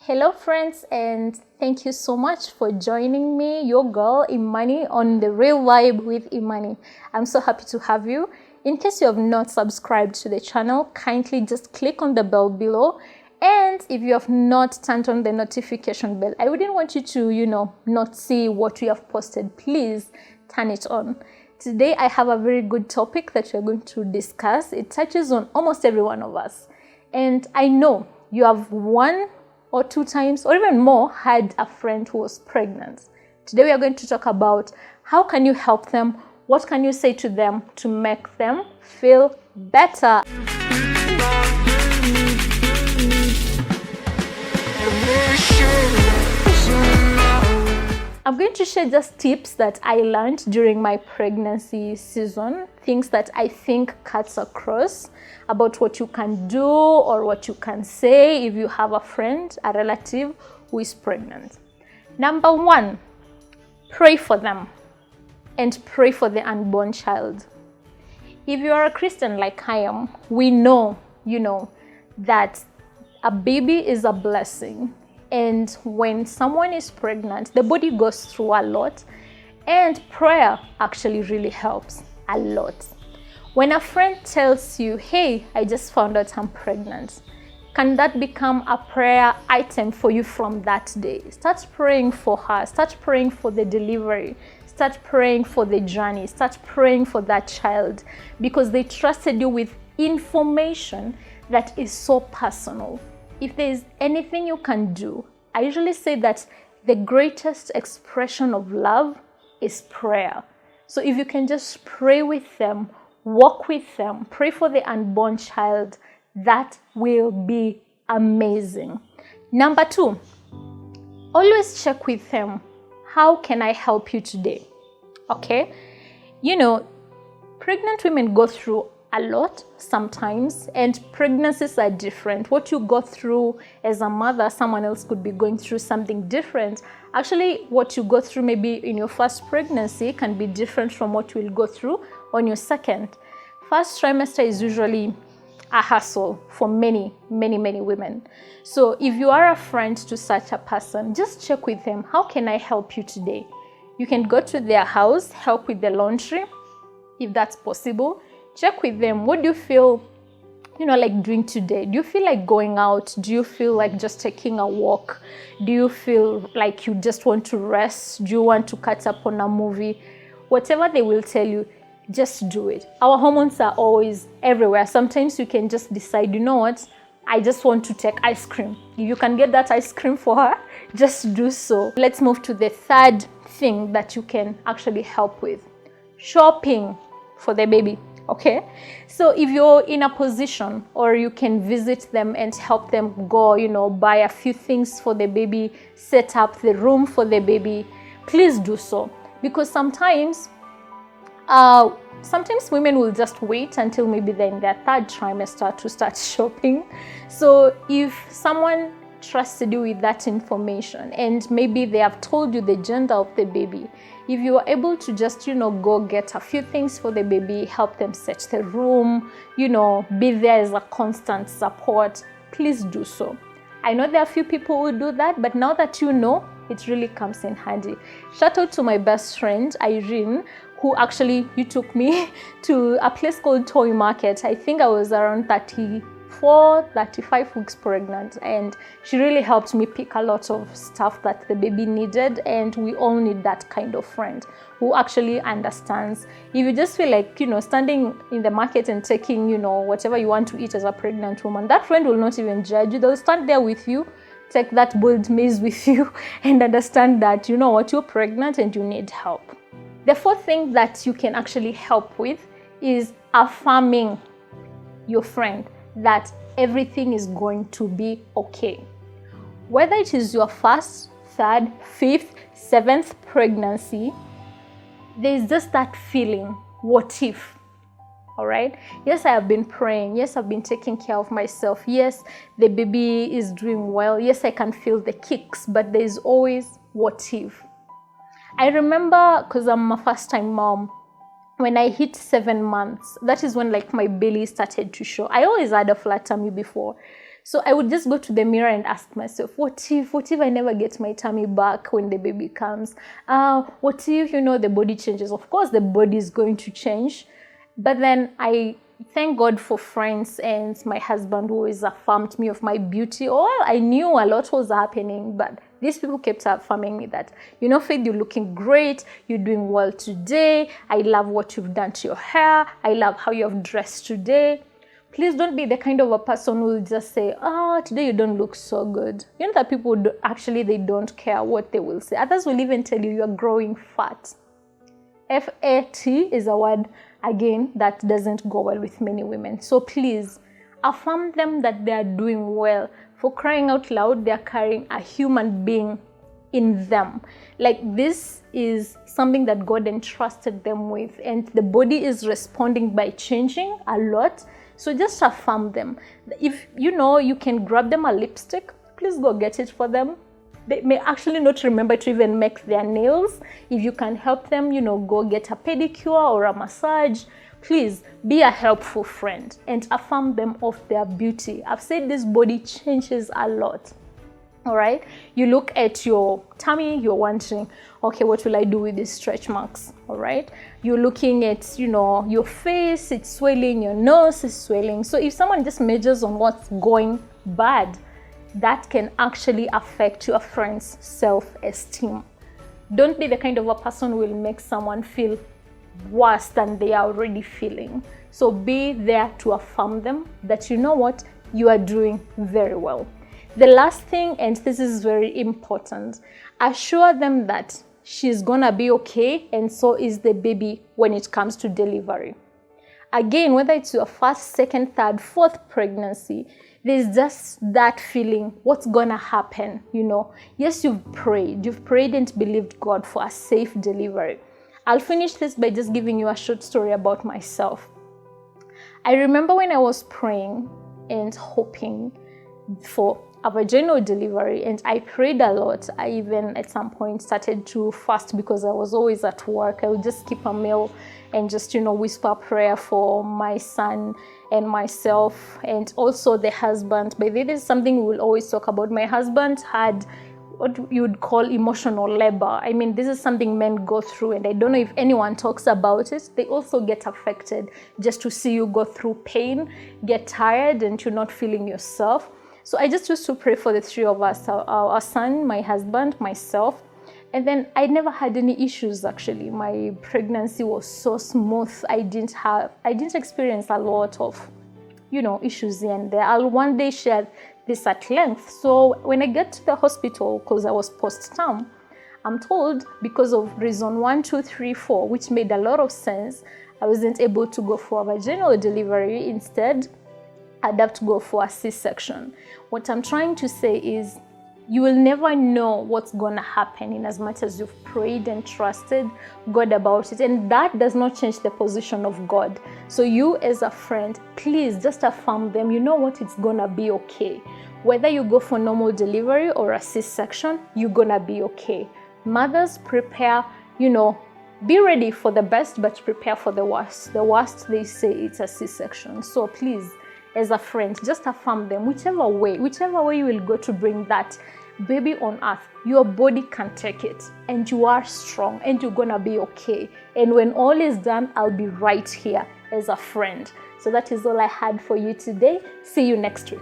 Hello friends, and thank you so much for joining me, your girl Imani, on The Real Vibe with Imani. I'm so happy to have you. In case you have not subscribed to the channel, kindly just click on the bell below. And if you have not turned on the notification bell, I wouldn't want you to, not see what we have posted. Please turn it on. Today, I have a very good topic that we're going to discuss. It touches on almost every one of us. And I know you have one or two times or even more had a friend who was pregnant. Today we are going to talk about how can you help them, what can you say to them to make them feel better. I'm going to share just tips that I learned during my pregnancy season, things that I think cuts across about what you can do or what you can say if you have a friend, a relative who is pregnant. Number one, pray for them and pray for the unborn child. If you are a Christian like I am, we know, that a baby is a blessing. And when someone is pregnant, the body goes through a lot, and prayer actually really helps a lot. When a friend tells you, hey, I just found out I'm pregnant, can that become a prayer item for you from that day? Start praying for her, start praying for the delivery, start praying for the journey, start praying for that child, because they trusted you with information that is so personal. If there is anything you can do, I usually say that the greatest expression of love is prayer. So if you can just pray with them, walk with them, pray for the unborn child, that will be amazing. Number two, always check with them. How can I help you today? Okay? Pregnant women go through a lot sometimes, and pregnancies are different. What you go through as a mother, someone else could be going through something different. Actually, what you go through maybe in your first pregnancy can be different from what you will go through on your second. First trimester is usually a hassle for many women. So if you are a friend to such a person, just check with them. How can I help you today? You can go to their house, help with the laundry, if that's possible. Check with them. What do you feel, like doing today? Do you feel like going out? Do you feel like just taking a walk? Do you feel like you just want to rest? Do you want to catch up on a movie? Whatever they will tell you, just do it. Our hormones are always everywhere. Sometimes you can just decide, you know what? I just want to take ice cream. If you can get that ice cream for her, just do so. Let's move to the third thing that you can actually help with. Shopping for the baby. Okay, so if you're in a position or you can visit them and help them go, buy a few things for the baby, set up the room for the baby, please do so. Because sometimes women will just wait until maybe they're in their third trimester to start shopping. So if someone trusted you with that information and maybe they have told you the gender of the baby, if you are able to just go get a few things for the baby, help them set the room, be there as a constant support, please do so. I know there are a few people who do that, but now that you know, it really comes in handy. Shout out to my best friend Irene, who actually took me to a place called Toy Market. I think I was around 35 weeks pregnant, and she really helped me pick a lot of stuff that the baby needed. And we all need that kind of friend who actually understands. If you just feel like standing in the market and taking whatever you want to eat as a pregnant woman, that friend will not even judge you. They'll stand there with you, take that boiled maize with you, and understand that you're pregnant and you need help. The fourth thing that you can actually help with is affirming your friend that everything is going to be okay. Whether it is your first, third, fifth, seventh pregnancy, there's just that feeling, what if? All right? Yes, I have been praying. Yes, I've been taking care of myself. Yes, the baby is doing well. Yes, I can feel the kicks, but there's always what if. I remember, because I'm a first-time mom, when I hit 7 months, that is when my belly started to show. I always had a flat tummy before. So I would just go to the mirror and ask myself, what if I never get my tummy back when the baby comes? What if, the body changes? Of course, the body is going to change. But then I thank God for friends and my husband who always affirmed me of my beauty. I knew a lot was happening, but these people kept affirming me that, Faith, you're looking great. You're doing well today. I love what you've done to your hair. I love how you have dressed today. Please don't be the kind of a person who will just say, today you don't look so good. That people they don't care what they will say. Others will even tell you you're growing fat. F-A-T is a word, again, that doesn't go well with many women. So please, affirm them that they are doing well. For crying out loud, they are carrying a human being in them. Like, this is something that God entrusted them with, and the body is responding by changing a lot. So just affirm them. If you can grab them a lipstick, please go get it for them. They may actually not remember to even make their nails. If you can help them, go get a pedicure or a massage. Please be a helpful friend and affirm them of their beauty. I've said this body changes a lot. All right, you look at your tummy, you're wondering, okay, what will I do with these stretch marks? All right, you're looking at, your face, it's swelling, your nose is swelling. So if someone just measures on what's going bad, that can actually affect your friend's self-esteem. Don't be the kind of a person who will make someone feel worse than they are already feeling. So be there to affirm them that, you are doing very well. The last thing, and this is very important, assure them that she's gonna be okay, and so is the baby when it comes to delivery. Again, whether it's your first, second, third, fourth pregnancy, there's just that feeling, what's gonna happen, Yes, you've prayed and believed God for a safe delivery. I'll finish this by just giving you a short story about myself. I remember when I was praying and hoping for a vaginal delivery, and I prayed a lot. I even at some point started to fast because I was always at work. I would just skip a meal and just whisper prayer for my son and myself, and also the husband. But this is something we will always talk about. My husband had what you would call emotional labor. I mean, this is something men go through, and I don't know if anyone talks about it. They also get affected just to see you go through pain, get tired, and you're not feeling yourself. So I just used to pray for the three of us, our son, my husband, myself. And then I never had any issues, actually. My pregnancy was so smooth. I didn't experience a lot of, issues here and there. I'll one day share this at length. So when I get to the hospital, because I was postpartum, I'm told because of reason 1, 2, 3, 4, which made a lot of sense, I wasn't able to go for a vaginal delivery. Instead, I'd have to go for a C-section. What I'm trying to say is, you will never know what's going to happen in as much as you've prayed and trusted God about it. And that does not change the position of God. So you as a friend, please just affirm them. You know what? It's going to be okay. Whether you go for normal delivery or a C-section, you're going to be okay. Mothers, prepare, be ready for the best, but prepare for the worst. The worst, they say, it's a C-section. So please, as a friend, just affirm them. Whichever way you will go to bring that baby on earth, your body can take it, and you are strong, and you're gonna be okay. And when all is done, I'll be right here as a friend. So that is all I had for you today. See you next week.